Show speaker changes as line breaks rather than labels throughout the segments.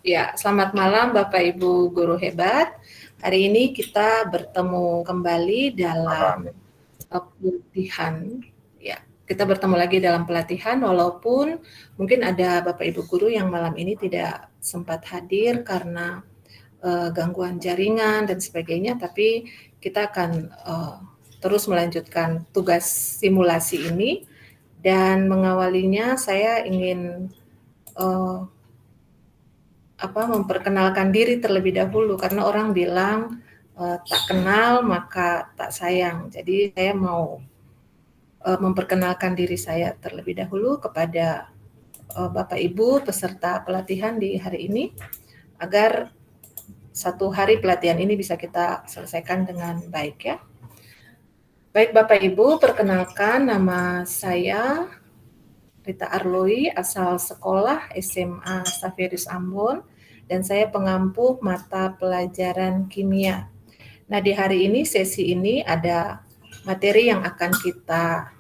Ya, selamat malam Bapak Ibu guru hebat. Hari ini kita bertemu kembali dalam pelatihan. Ya, kita bertemu lagi dalam pelatihan walaupun mungkin ada Bapak Ibu guru yang malam ini tidak sempat hadir karena gangguan jaringan dan sebagainya, tapi kita akan terus melanjutkan tugas simulasi ini dan mengawalinya saya ingin memperkenalkan diri terlebih dahulu karena orang bilang tak kenal maka tak sayang. Jadi saya mau memperkenalkan diri saya terlebih dahulu kepada Bapak Ibu peserta pelatihan di hari ini agar satu hari pelatihan ini bisa kita selesaikan dengan baik ya. Baik Bapak Ibu, perkenalkan nama saya Rita Arloi, asal sekolah SMA Saferis Ambon, dan saya pengampu mata pelajaran kimia. Nah, di hari ini, sesi ini ada materi yang akan kita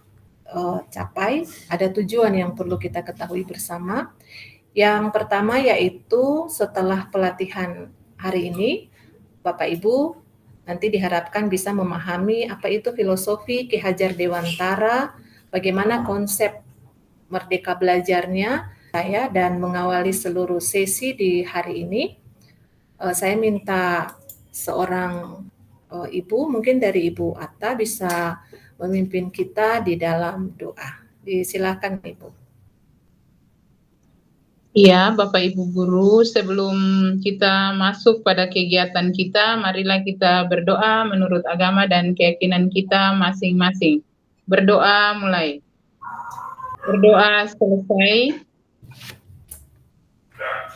capai, ada tujuan yang perlu kita ketahui bersama. Yang pertama yaitu setelah pelatihan hari ini, Bapak Ibu nanti diharapkan bisa memahami apa itu filosofi Ki Hajar Dewantara, bagaimana konsep merdeka belajarnya saya dan mengawali seluruh sesi di hari ini. Saya minta seorang ibu, mungkin dari Ibu Atta bisa memimpin kita di dalam doa. Silakan Ibu.
Iya, Bapak Ibu Guru, sebelum kita masuk pada kegiatan kita, marilah kita berdoa menurut agama dan keyakinan kita masing-masing. Berdoa mulai. Berdoa selesai.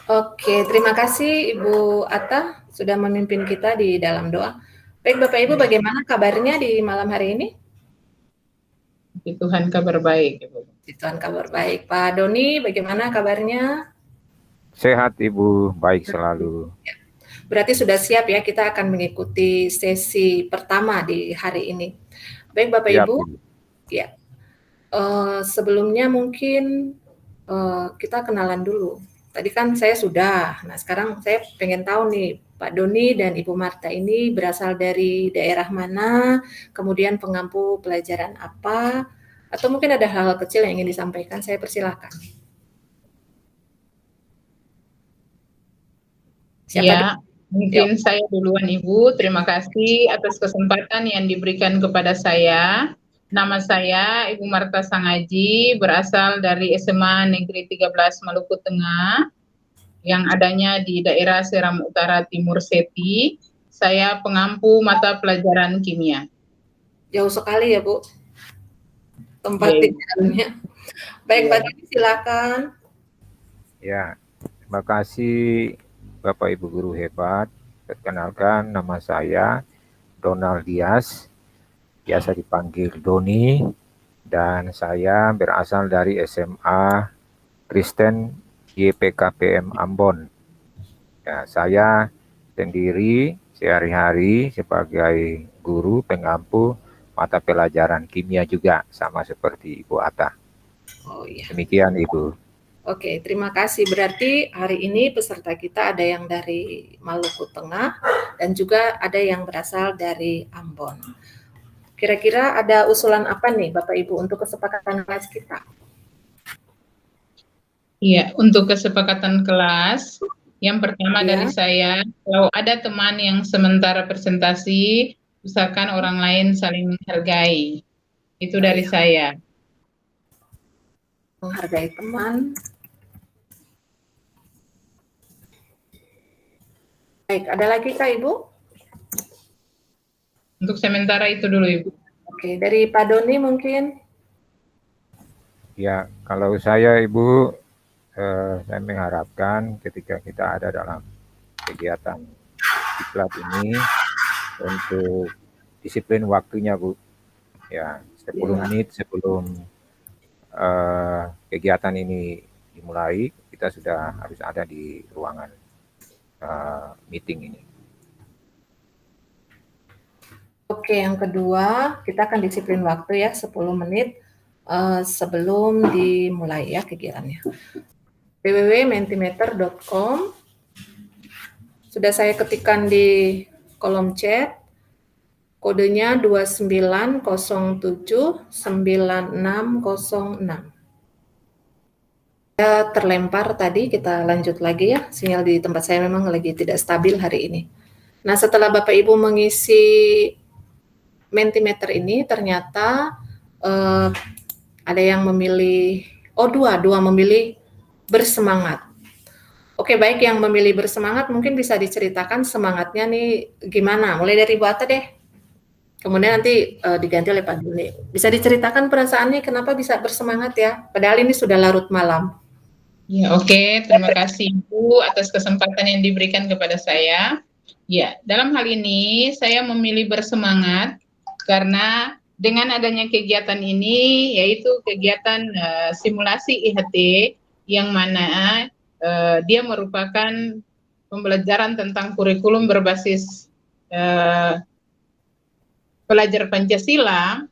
Oke, terima kasih Ibu Atta sudah memimpin kita di dalam doa. Baik Bapak Ibu, bagaimana kabarnya di malam hari ini?
Puji Tuhan kabar baik, Ibu.
Puji Tuhan kabar baik. Pak Doni, bagaimana kabarnya?
Sehat Ibu, baik selalu.
Berarti sudah siap ya, kita akan mengikuti sesi pertama di hari ini. Baik Bapak Ibu, ya. Sebelumnya mungkin kita kenalan dulu. Tadi kan saya sudah, nah sekarang saya pengen tahu nih, Pak Doni dan Ibu Marta ini berasal dari daerah mana, kemudian pengampu pelajaran apa, atau mungkin ada hal-hal kecil yang ingin disampaikan, saya persilahkan.
Ya, mungkin saya duluan Ibu, terima kasih atas kesempatan yang diberikan kepada saya. Nama saya Ibu Marta Sangaji, berasal dari SMA Negeri 13 Maluku Tengah, yang adanya di daerah Seram Utara Timur Seti. Saya pengampu mata pelajaran kimia.
Jauh sekali ya Bu, tempat tinggalnya. Baik Pak Doni, silakan.
Ya, terima kasih Bapak Ibu Guru hebat. Perkenalkan, nama saya Donald Dias, biasa dipanggil Doni, dan saya berasal dari SMA Kristen YPKPM Ambon. Ya, saya sendiri sehari-hari sebagai guru pengampu mata pelajaran kimia juga, sama seperti Ibu Atta.
Oh iya.
Demikian Ibu.
Oke, terima kasih. Berarti hari ini peserta kita ada yang dari Maluku Tengah dan juga ada yang berasal dari Ambon. Kira-kira ada usulan apa nih Bapak Ibu untuk kesepakatan kelas kita?
Iya, untuk kesepakatan kelas, yang pertama dari saya, kalau ada teman yang sementara presentasi, usahakan orang lain saling menghargai. Itu dari saya.
Menghargai teman. Baik, ada lagi Kak Ibu?
Untuk sementara itu dulu Ibu.
Oke, dari Pak Doni mungkin?
Ya, kalau saya Ibu, saya mengharapkan ketika kita ada dalam kegiatan diklat ini untuk disiplin waktunya Bu. Ya, 10 menit sebelum kegiatan ini dimulai, kita sudah harus ada di ruangan meeting ini.
Oke, yang kedua, kita akan disiplin waktu ya, 10 menit sebelum dimulai ya kegiatannya. www.mentimeter.com Sudah saya ketikkan di kolom chat. Kodenya 29079606. Terlempar tadi, kita lanjut lagi ya. Sinyal di tempat saya memang lagi tidak stabil hari ini. Nah, setelah Bapak Ibu mengisi Mentimeter ini, ternyata ada yang memilih, dua memilih bersemangat. Oke, baik, yang memilih bersemangat mungkin bisa diceritakan semangatnya nih gimana. Mulai dari Bu Ata deh. Kemudian nanti diganti oleh Pak Duni. Bisa diceritakan perasaannya kenapa bisa bersemangat ya? Padahal ini sudah larut malam.
Ya, oke. Terima kasih Ibu atas kesempatan yang diberikan kepada saya. Ya, dalam hal ini saya memilih bersemangat karena dengan adanya kegiatan ini, yaitu kegiatan simulasi IHT, yang mana dia merupakan pembelajaran tentang kurikulum berbasis pelajar Pancasila.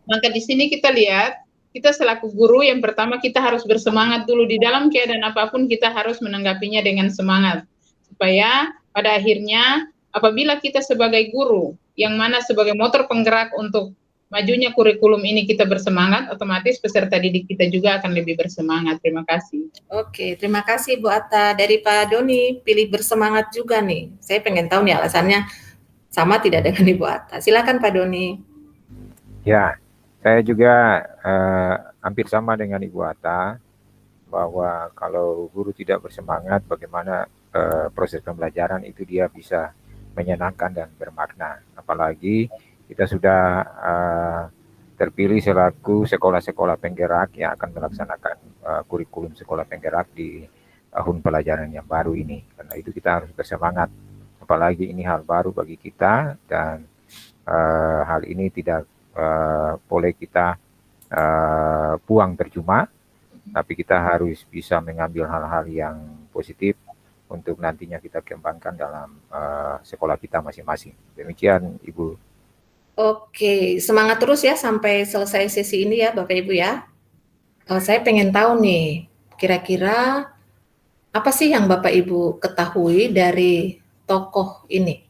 Maka di sini kita lihat, kita selaku guru yang pertama kita harus bersemangat dulu di dalam keadaan apapun, kita harus menanggapinya dengan semangat. Supaya pada akhirnya apabila kita sebagai guru yang mana sebagai motor penggerak untuk majunya kurikulum ini kita bersemangat, otomatis peserta didik kita juga akan lebih bersemangat. Terima kasih.
Oke, terima kasih Bu Ata. Dari Pak Doni, pilih bersemangat juga nih. Saya pengen tahu nih alasannya sama tidak dengan Ibu Ata. Silakan Pak Doni.
Ya, saya juga hampir sama dengan Ibu Ata, bahwa kalau guru tidak bersemangat, bagaimana proses pembelajaran itu dia bisa menyenangkan dan bermakna. Apalagi kita sudah terpilih selaku sekolah-sekolah penggerak yang akan melaksanakan kurikulum sekolah penggerak di tahun pelajaran yang baru ini. Karena itu kita harus bersemangat. Apalagi ini hal baru bagi kita, dan hal ini tidak boleh kita buang percuma, tapi kita harus bisa mengambil hal-hal yang positif untuk nantinya kita kembangkan dalam sekolah kita masing-masing. Demikian Ibu.
Oke, semangat terus ya sampai selesai sesi ini ya Bapak Ibu ya. Saya pengen tahu nih, kira-kira apa sih yang Bapak Ibu ketahui dari tokoh ini?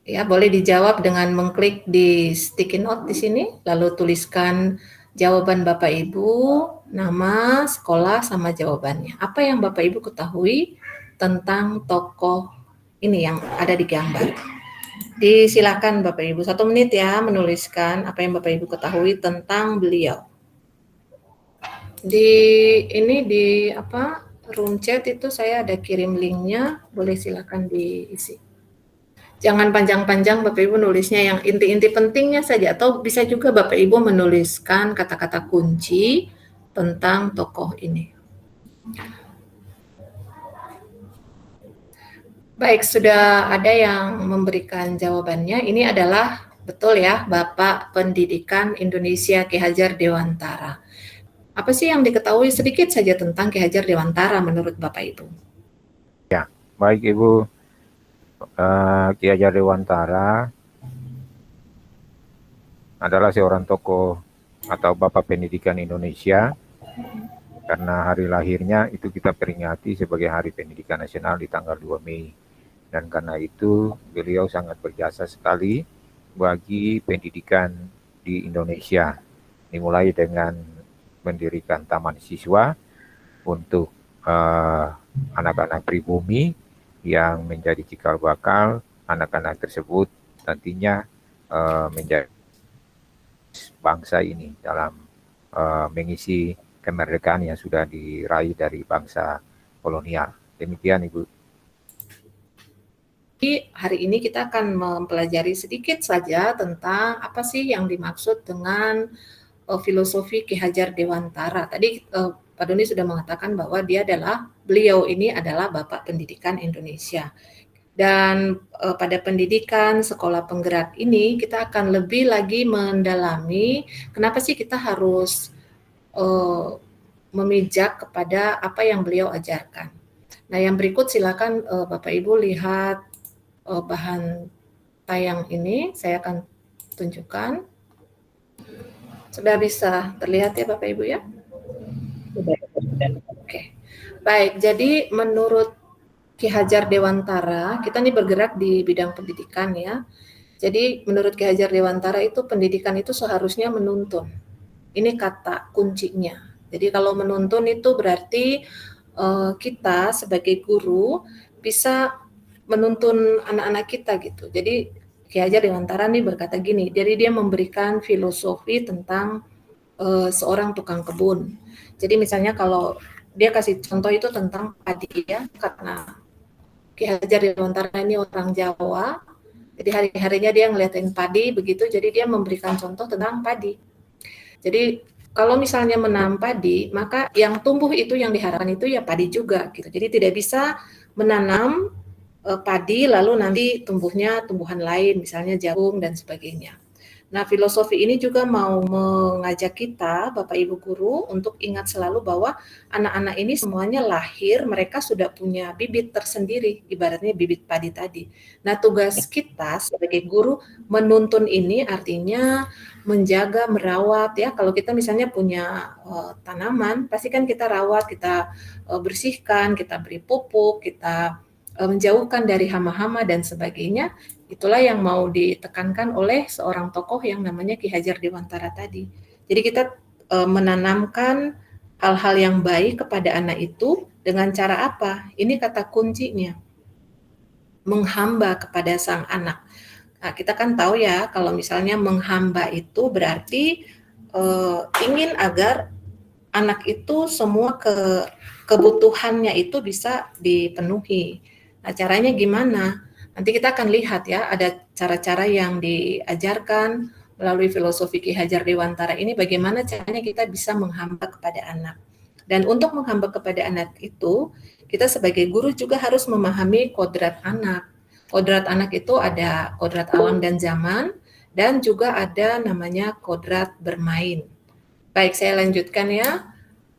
Ya, boleh dijawab dengan mengklik di sticky note di sini, lalu tuliskan jawaban Bapak Ibu, nama, sekolah, sama jawabannya. Apa yang Bapak Ibu ketahui tentang tokoh ini yang ada di gambar? Disilakan Bapak Ibu, 1 menit ya menuliskan apa yang Bapak Ibu ketahui tentang beliau. Di room chat itu saya ada kirim linknya, boleh silakan diisi. Jangan panjang-panjang Bapak Ibu nulisnya, yang inti-inti pentingnya saja, atau bisa juga Bapak Ibu menuliskan kata-kata kunci tentang tokoh ini. Baik, sudah ada yang memberikan jawabannya. Ini adalah betul ya, Bapak Pendidikan Indonesia Ki Hajar Dewantara. Apa sih yang diketahui sedikit saja tentang Ki Hajar Dewantara menurut Bapak Ibu?
Ya, baik Ibu. Ki Hajar Dewantara adalah seorang tokoh atau Bapak Pendidikan Indonesia, karena hari lahirnya itu kita peringati sebagai Hari Pendidikan Nasional di tanggal 2 Mei. Dan karena itu beliau sangat berjasa sekali bagi pendidikan di Indonesia, dimulai dengan mendirikan taman siswa untuk anak-anak pribumi yang menjadi cikal bakal anak-anak tersebut nantinya menjadi bangsa ini dalam mengisi kemerdekaan yang sudah diraih dari bangsa kolonial. Demikian Ibu.
Hari ini kita akan mempelajari sedikit saja tentang apa sih yang dimaksud dengan filosofi Ki Hajar Dewantara. Tadi Pak Doni sudah mengatakan bahwa beliau ini adalah Bapak Pendidikan Indonesia. Dan pada pendidikan sekolah penggerak ini kita akan lebih lagi mendalami kenapa sih kita harus memijak kepada apa yang beliau ajarkan. Nah, yang berikut silakan Bapak Ibu lihat bahan tayang ini, saya akan tunjukkan. Sudah bisa terlihat ya Bapak Ibu ya? Oke. Baik, jadi menurut Ki Hajar Dewantara, kita nih bergerak di bidang pendidikan ya. Jadi menurut Ki Hajar Dewantara itu pendidikan itu seharusnya menuntun. Ini kata kuncinya. Jadi kalau menuntun itu berarti kita sebagai guru bisa menuntun anak-anak kita gitu. Jadi Ki Hajar Dewantara nih berkata gini, jadi dia memberikan filosofi tentang seorang tukang kebun. Jadi misalnya kalau dia kasih contoh itu tentang padi ya, karena Ki Hajar Dewantara ini orang Jawa, jadi hari-harinya dia ngeliatin padi begitu, jadi dia memberikan contoh tentang padi. Jadi kalau misalnya menanam padi, maka yang tumbuh itu yang diharapkan itu ya padi juga gitu. Jadi tidak bisa menanam padi lalu nanti tumbuhnya tumbuhan lain, misalnya jagung dan sebagainya. Nah, filosofi ini juga mau mengajak kita, Bapak Ibu guru, untuk ingat selalu bahwa anak-anak ini semuanya lahir, mereka sudah punya bibit tersendiri, ibaratnya bibit padi tadi. Nah, tugas kita sebagai guru menuntun ini artinya menjaga, merawat ya. Kalau kita misalnya punya tanaman, pasti kan kita rawat, kita bersihkan, kita beri pupuk, kita menjauhkan dari hama-hama dan sebagainya. Itulah yang mau ditekankan oleh seorang tokoh yang namanya Ki Hajar Dewantara tadi. Jadi kita menanamkan hal-hal yang baik kepada anak itu dengan cara apa? Ini kata kuncinya, menghamba kepada sang anak. Nah, kita kan tahu ya kalau misalnya menghamba itu berarti ingin agar anak itu semua kebutuhannya itu bisa dipenuhi. Nah, caranya gimana? Nanti kita akan lihat ya, ada cara-cara yang diajarkan melalui filosofi Ki Hajar Dewantara ini bagaimana caranya kita bisa menghamba kepada anak. Dan untuk menghamba kepada anak itu, kita sebagai guru juga harus memahami kodrat anak. Kodrat anak itu ada kodrat alam dan zaman, dan juga ada namanya kodrat bermain. Baik, saya lanjutkan ya.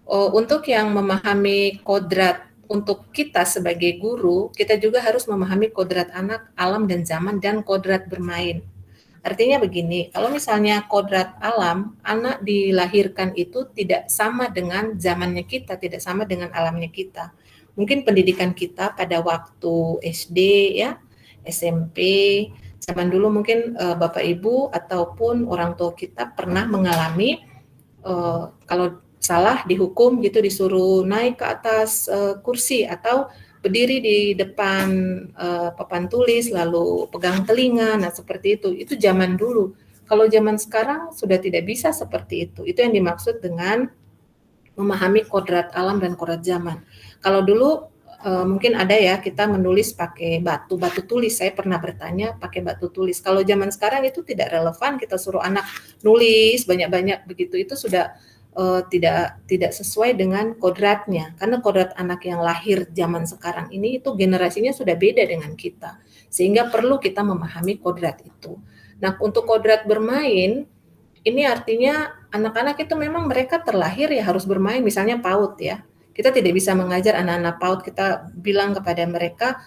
Untuk yang memahami kodrat untuk kita sebagai guru, kita juga harus memahami kodrat anak, alam dan zaman, dan kodrat bermain. Artinya begini, kalau misalnya kodrat alam, anak dilahirkan itu tidak sama dengan zamannya kita, tidak sama dengan alamnya kita. Mungkin pendidikan kita pada waktu SD ya, SMP, zaman dulu mungkin Bapak Ibu ataupun orang tua kita pernah mengalami kalau salah dihukum gitu, disuruh naik ke atas kursi atau berdiri di depan papan tulis lalu pegang telinga. Nah, seperti itu zaman dulu. Kalau zaman sekarang sudah tidak bisa seperti itu. Itu yang dimaksud dengan memahami kodrat alam dan kodrat zaman. Kalau dulu mungkin ada ya, kita menulis pakai batu tulis. Saya pernah bertanya pakai batu tulis. Kalau zaman sekarang itu tidak relevan, kita suruh anak nulis banyak-banyak begitu, itu sudah tidak sesuai dengan kodratnya, karena kodrat anak yang lahir zaman sekarang ini itu generasinya sudah beda dengan kita, sehingga perlu kita memahami kodrat itu. Nah, untuk kodrat bermain ini artinya anak-anak itu memang mereka terlahir ya harus bermain, misalnya PAUD ya, kita tidak bisa mengajar anak-anak PAUD, kita bilang kepada mereka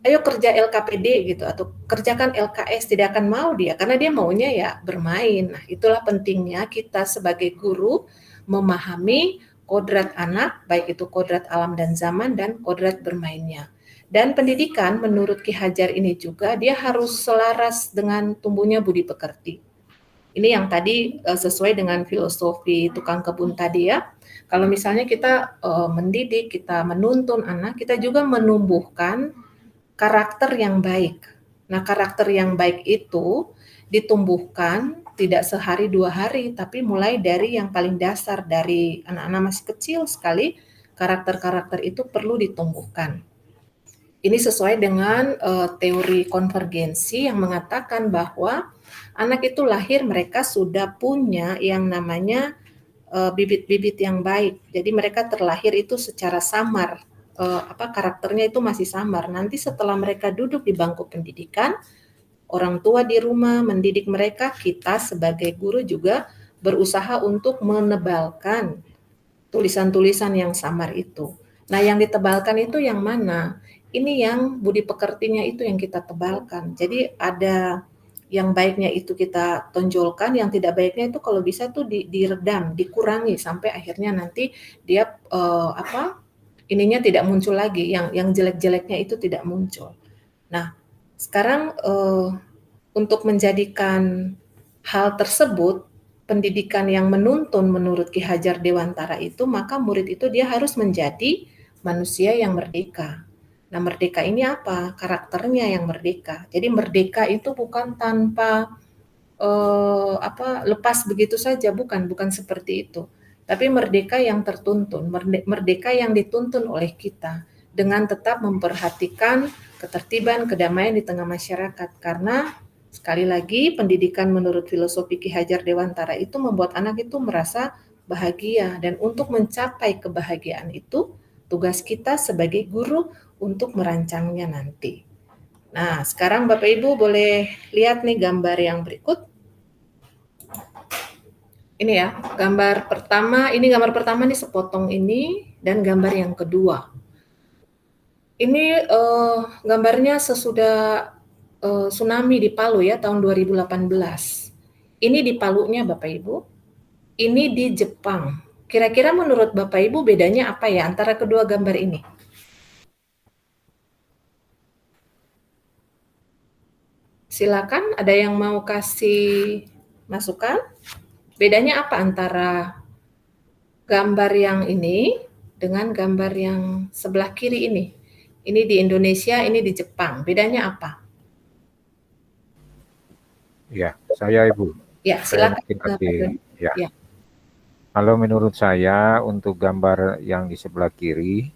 ayo kerja LKPD gitu atau kerjakan LKS, tidak akan mau dia karena dia maunya ya bermain. Nah, itulah pentingnya kita sebagai guru memahami kodrat anak, baik itu kodrat alam dan zaman dan kodrat bermainnya. Dan pendidikan menurut Ki Hajar ini juga dia harus selaras dengan tumbuhnya budi pekerti. Ini yang tadi sesuai dengan filosofi tukang kebun tadi ya. Kalau misalnya kita mendidik, kita menuntun anak, kita juga menumbuhkan karakter yang baik. Nah, karakter yang baik itu ditumbuhkan tidak sehari dua hari, tapi mulai dari yang paling dasar, dari anak-anak masih kecil sekali, karakter-karakter itu perlu ditumbuhkan. Ini sesuai dengan teori konvergensi yang mengatakan bahwa anak itu lahir mereka sudah punya yang namanya bibit-bibit yang baik. Jadi mereka terlahir itu secara samar, karakternya itu masih samar. Nanti setelah mereka duduk di bangku pendidikan, orang tua di rumah mendidik mereka, kita sebagai guru juga berusaha untuk menebalkan tulisan-tulisan yang samar itu. Nah, yang ditebalkan itu yang mana? Ini yang budi pekertinya itu yang kita tebalkan. Jadi ada yang baiknya itu kita tonjolkan, yang tidak baiknya itu kalau bisa tuh diredam, dikurangi sampai akhirnya nanti dia ininya tidak muncul lagi, yang jelek-jeleknya itu tidak muncul. Nah, sekarang untuk menjadikan hal tersebut pendidikan yang menuntun menurut Ki Hajar Dewantara itu, maka murid itu dia harus menjadi manusia yang merdeka. Nah, merdeka ini apa? Karakternya yang merdeka. Jadi merdeka itu bukan tanpa lepas begitu saja, bukan seperti itu. Tapi merdeka yang tertuntun, merdeka yang dituntun oleh kita dengan tetap memperhatikan ketertiban, kedamaian di tengah masyarakat. Karena sekali lagi pendidikan menurut filosofi Ki Hajar Dewantara itu membuat anak itu merasa bahagia, dan untuk mencapai kebahagiaan itu tugas kita sebagai guru untuk merancangnya nanti. Nah, sekarang Bapak Ibu boleh lihat nih gambar yang berikut. Ini ya, gambar pertama nih sepotong ini, dan gambar yang kedua. Ini gambarnya sesudah tsunami di Palu ya, tahun 2018. Ini di Palunya Bapak Ibu, ini di Jepang. Kira-kira menurut Bapak Ibu bedanya apa ya antara kedua gambar ini? Silakan, ada yang mau kasih masukan? Bedanya apa antara gambar yang ini dengan gambar yang sebelah kiri ini? Ini di Indonesia, ini di Jepang. Bedanya apa?
Ya, saya Ibu.
Ya, silakan.
Ya. Kalau menurut saya untuk gambar yang di sebelah kiri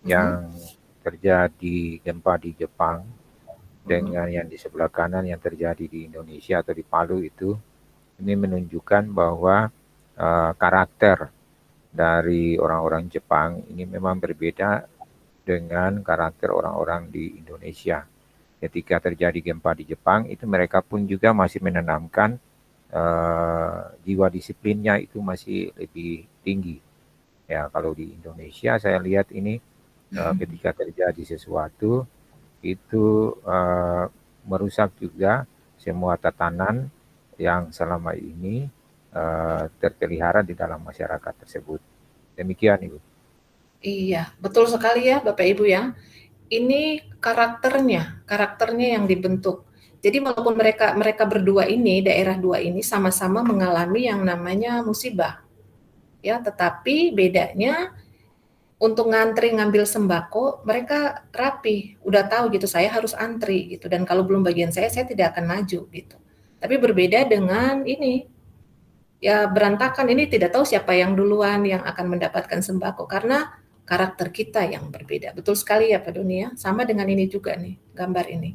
yang terjadi gempa di Jepang dengan yang di sebelah kanan yang terjadi di Indonesia atau di Palu itu, ini menunjukkan bahwa karakter dari orang-orang Jepang ini memang berbeda dengan karakter orang-orang di Indonesia. Ketika terjadi gempa di Jepang, itu mereka pun juga masih menanamkan jiwa disiplinnya itu masih lebih tinggi. Ya, kalau di Indonesia saya lihat ini ketika terjadi sesuatu itu merusak juga semua tatanan yang selama ini terpelihara di dalam masyarakat tersebut. Demikian, Ibu.
Iya, betul sekali ya Bapak Ibu ya. Ini karakternya yang dibentuk. Jadi walaupun mereka berdua ini, daerah dua ini sama-sama mengalami yang namanya musibah. Ya, tetapi bedanya untuk ngantri ngambil sembako, mereka rapi, udah tahu gitu saya harus antri gitu, dan kalau belum bagian saya tidak akan maju gitu. Tapi berbeda dengan ini, ya berantakan, ini tidak tahu siapa yang duluan yang akan mendapatkan sembako karena karakter kita yang berbeda. Betul sekali ya Pak Doni ya. Sama dengan ini juga nih, gambar ini.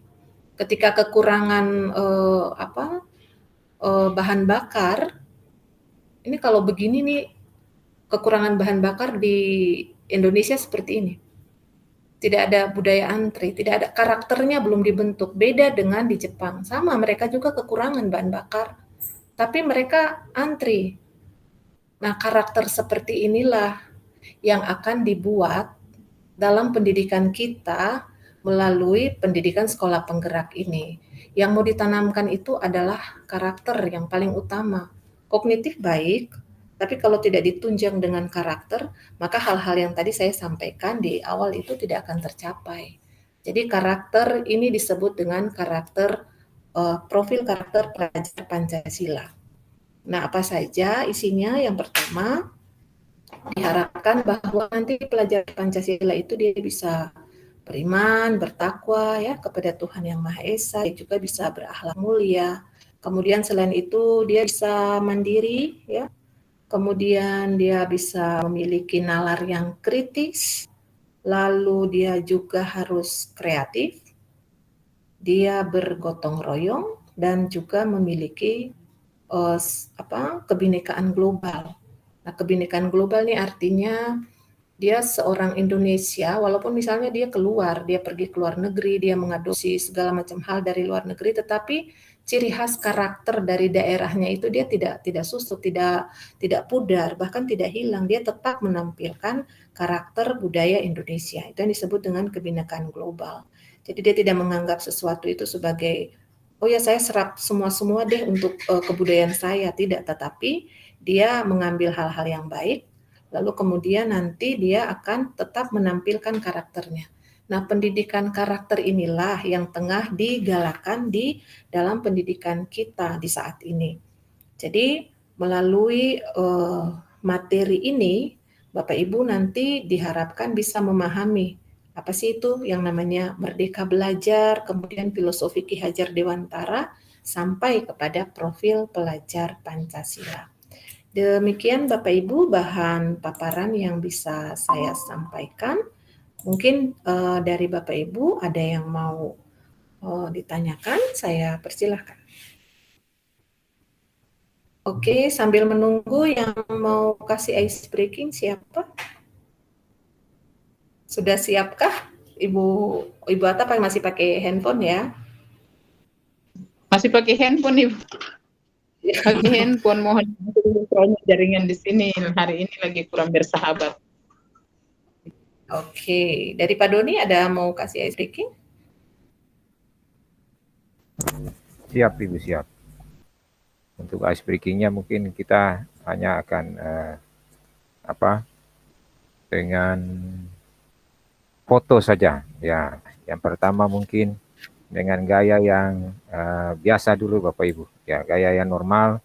Ketika kekurangan bahan bakar, ini kalau begini nih, kekurangan bahan bakar di Indonesia seperti ini. Tidak ada budaya antri, tidak ada, karakternya belum dibentuk. Beda dengan di Jepang. Sama, mereka juga kekurangan bahan bakar, tapi mereka antri. Nah, karakter seperti inilah yang akan dibuat dalam pendidikan kita melalui pendidikan sekolah penggerak ini. Yang mau ditanamkan itu adalah karakter yang paling utama. Kognitif baik, tapi kalau tidak ditunjang dengan karakter, maka hal-hal yang tadi saya sampaikan di awal itu tidak akan tercapai. Jadi karakter ini disebut dengan profil karakter pelajar Pancasila. Nah, apa saja isinya? Yang pertama, diharapkan bahwa nanti pelajar Pancasila itu dia bisa beriman, bertakwa ya kepada Tuhan Yang Maha Esa, dia juga bisa berakhlak mulia. Kemudian selain itu dia bisa mandiri ya. Kemudian dia bisa memiliki nalar yang kritis, lalu dia juga harus kreatif, dia bergotong royong, dan juga memiliki kebinekaan global. Nah, kebinekaan global ini artinya dia seorang Indonesia, walaupun misalnya dia pergi ke luar negeri, dia mengadopsi segala macam hal dari luar negeri, tetapi ciri khas karakter dari daerahnya itu dia tidak susut, tidak pudar, bahkan tidak hilang. Dia tetap menampilkan karakter budaya Indonesia. Itu yang disebut dengan kebinekaan global. Jadi dia tidak menganggap sesuatu itu sebagai, oh ya saya serap semua deh untuk kebudayaan saya, tidak. Tetapi dia mengambil hal-hal yang baik, lalu kemudian nanti dia akan tetap menampilkan karakternya. Nah, pendidikan karakter inilah yang tengah digalakan di dalam pendidikan kita di saat ini. Jadi melalui materi ini, Bapak Ibu nanti diharapkan bisa memahami apa sih itu yang namanya Merdeka Belajar, kemudian filosofi Ki Hajar Dewantara, sampai kepada profil pelajar Pancasila. Demikian Bapak Ibu bahan paparan yang bisa saya sampaikan. Mungkin dari Bapak Ibu ada yang mau ditanyakan, saya persilahkan. Oke, sambil menunggu yang mau kasih ice breaking siapa? Sudah siapkah Ibu Atta masih pakai handphone ya?
Masih pakai handphone, Ibu. Pakai handphone, mohon soalnya jaringan di sini hari ini lagi kurang bersahabat.
Oke, dari Pak Doni ada mau kasih ice breaking?
Siap Ibu, siap. Untuk ice breakingnya mungkin kita hanya akan dengan foto saja. Ya, yang pertama mungkin dengan gaya yang biasa dulu Bapak Ibu. Ya, gaya yang normal.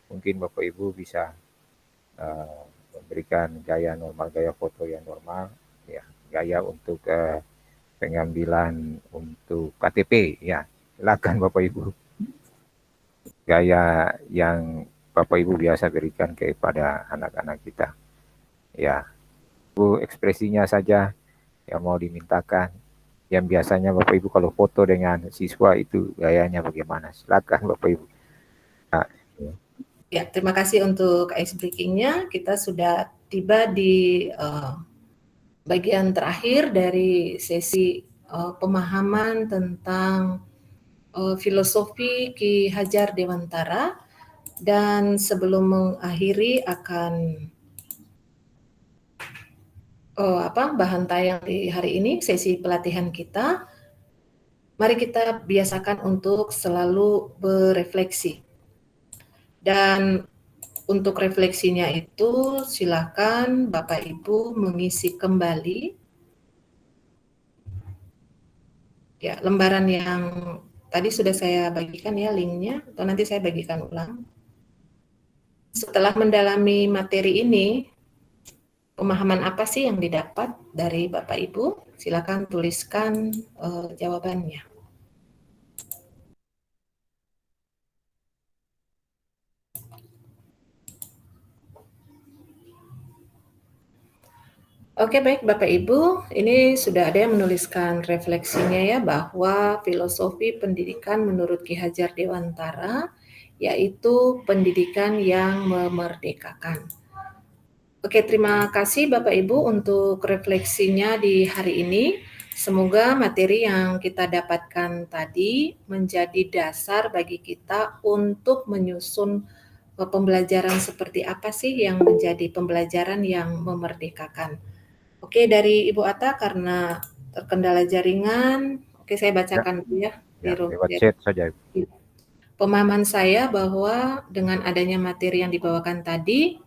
Mungkin Bapak Ibu bisa memberikan gaya normal, gaya foto yang normal. Ya, gaya untuk pengambilan untuk KTP. Ya, silakan Bapak Ibu. Gaya yang Bapak Ibu biasa berikan kepada anak-anak kita. Ya, Bu, ekspresinya saja yang mau dimintakan. Yang biasanya Bapak Ibu kalau foto dengan siswa itu gayanya bagaimana? Silakan Bapak Ibu. Nah,
ya, terima kasih untuk ice breaking-nya. Kita sudah tiba di bagian terakhir dari sesi pemahaman tentang filosofi Ki Hajar Dewantara, dan sebelum mengakhiri akan bahan tayang di hari ini, sesi pelatihan kita, mari kita biasakan untuk selalu berefleksi. Dan untuk refleksinya itu silakan Bapak Ibu mengisi kembali ya lembaran yang tadi sudah saya bagikan ya linknya, atau nanti saya bagikan ulang. Setelah mendalami materi ini, pemahaman apa sih yang didapat dari Bapak Ibu? Silakan tuliskan jawabannya. Oke, baik Bapak Ibu, ini sudah ada yang menuliskan refleksinya ya, bahwa filosofi pendidikan menurut Ki Hajar Dewantara yaitu pendidikan yang memerdekakan. Oke, terima kasih Bapak Ibu untuk refleksinya di hari ini. Semoga materi yang kita dapatkan tadi menjadi dasar bagi kita untuk menyusun pembelajaran seperti apa sih yang menjadi pembelajaran yang memerdekakan. Oke, dari Ibu Atta karena terkendala jaringan, oke saya bacakan dulu ya.
lewat chat saja.
Pemahaman saya bahwa dengan adanya materi yang dibawakan tadi,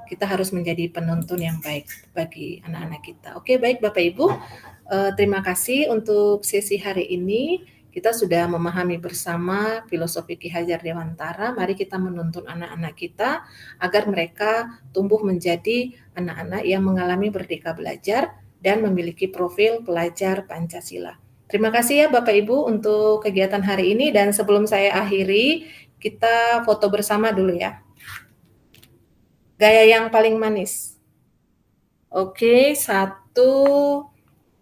kita harus menjadi penuntun yang baik bagi anak-anak kita. Oke, baik Bapak Ibu, terima kasih untuk sesi hari ini. Kita sudah memahami bersama filosofi Ki Hajar Dewantara. Mari kita menuntun anak-anak kita agar mereka tumbuh menjadi anak-anak yang mengalami merdeka belajar dan memiliki profil pelajar Pancasila. Terima kasih ya Bapak Ibu untuk kegiatan hari ini, dan sebelum saya akhiri, kita foto bersama dulu ya. Gaya yang paling manis. Oke, 1, 2,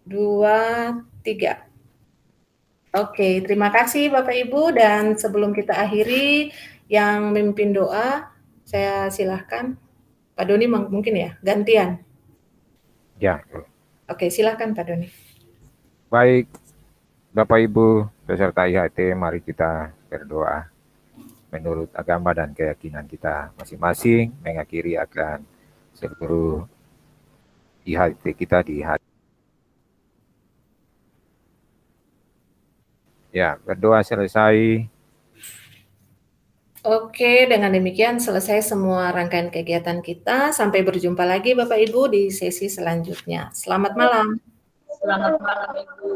3. Oke, terima kasih Bapak Ibu, dan sebelum kita akhiri, yang memimpin doa, saya silahkan. Pak Doni mungkin ya, gantian.
Ya.
Oke, silahkan Pak Doni.
Baik, Bapak Ibu peserta IHT, mari kita berdoa menurut agama dan keyakinan kita masing-masing, mengakhiri akan seluruh IHT kita di hari. Ya, berdoa selesai.
Oke, dengan demikian selesai semua rangkaian kegiatan kita. Sampai berjumpa lagi Bapak Ibu di sesi selanjutnya. Selamat malam.
Selamat malam Ibu.